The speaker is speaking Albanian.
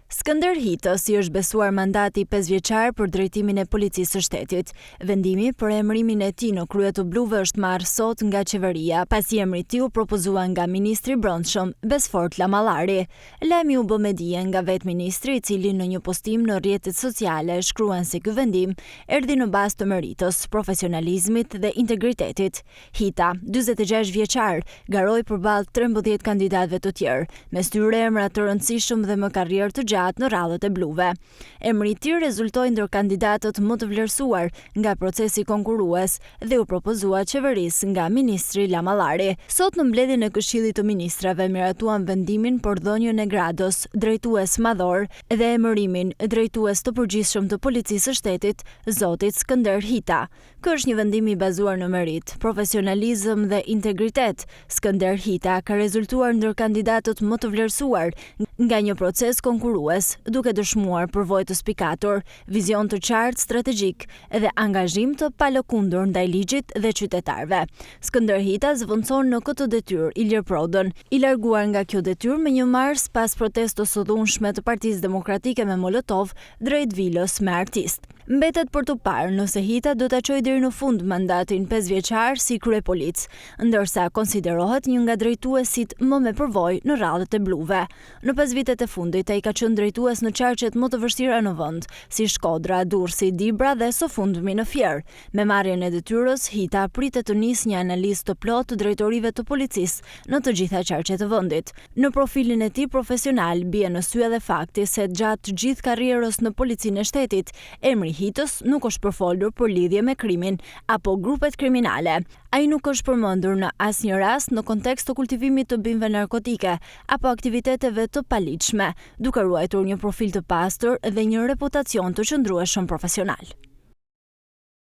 Skënder Hitës i është besuar mandati 5 vjeçar për drejtimin e policisë së shtetit. Vendimi për emërimin e tij në krye të bluve është marrë sot nga qeveria, pasi emri i tij u propozua nga ministri i Brendshëm Besfort Lamallari. Lajmi u bë me dije nga vetë ministri, i cili në një postim në rrjetet sociale shkruan se ky vendim erdhi në bazë të meritës, profesionalizmit dhe integritetit. Hita, 46 vjeçar, garoi përballë 13 kandidatëve të tjerë, mes tyre emra të rëndësishëm dhe me karrierë të gjatë në radhët e bluve. Emri i tij rezultoi ndër kandidatët më të vlerësuar nga procesi konkurrues dhe u propozua qeverisë nga ministri Lamallari. Sot në mbledhjen e Këshillit të Ministrave miratuan vendimin për dhënien e gradës drejtues madhor dhe emërimin drejtues të përgjithshëm të policisë së shtetit, zotit Skënder Hita. Ky është një vendim i bazuar në merit, profesionalizëm dhe integritet. Skënder Hita ka rezultuar ndër kandidatët më të vlerësuar nga një proces konkurrues, duke dëshmuar përvojë të spikatur, vizion të qartë strategjik dhe angazhim të palëkundur ndaj ligjit dhe qytetarëve. Skënder Hita zvendçon në këtë detyrë Ilir Prodën, i larguar nga kjo detyrë me 1 mars pas protestës së dhunshme të Partisë Demokratike me Molotov drejt vilës me artist. Mbetet për të parë nëse Hita do ta çojë deri në fund mandatin 5 vjeçar si kryepolic, ndërsa konsiderohet një nga drejtuesit më me përvojë në radhët e bluve. Në 5 vitet e fundit ai ka qenë drejtues në qarqet më të vështira në vend, si Shkodra, Durrësi, Dibra dhe së fundmi në Fier. Me marrjen e detyrës, Hita pritet të nisë një analizë të plotë të drejtorive të policisë në të gjitha qarqet e vendit. Në profilin e tij profesional bie në sy edhe fakti se gjatë gjithë karrierës në policinë e shtetit, emri Hitës nuk është përfolur për lidhje me krimin apo grupet kriminale. Ai nuk është përmendur në asnjë rast në kontekst të kultivimit të bimëve narkotike apo aktiviteteve të paligjshme, duke ruajtur një profil të pastër dhe një reputacion të qëndrueshëm profesional.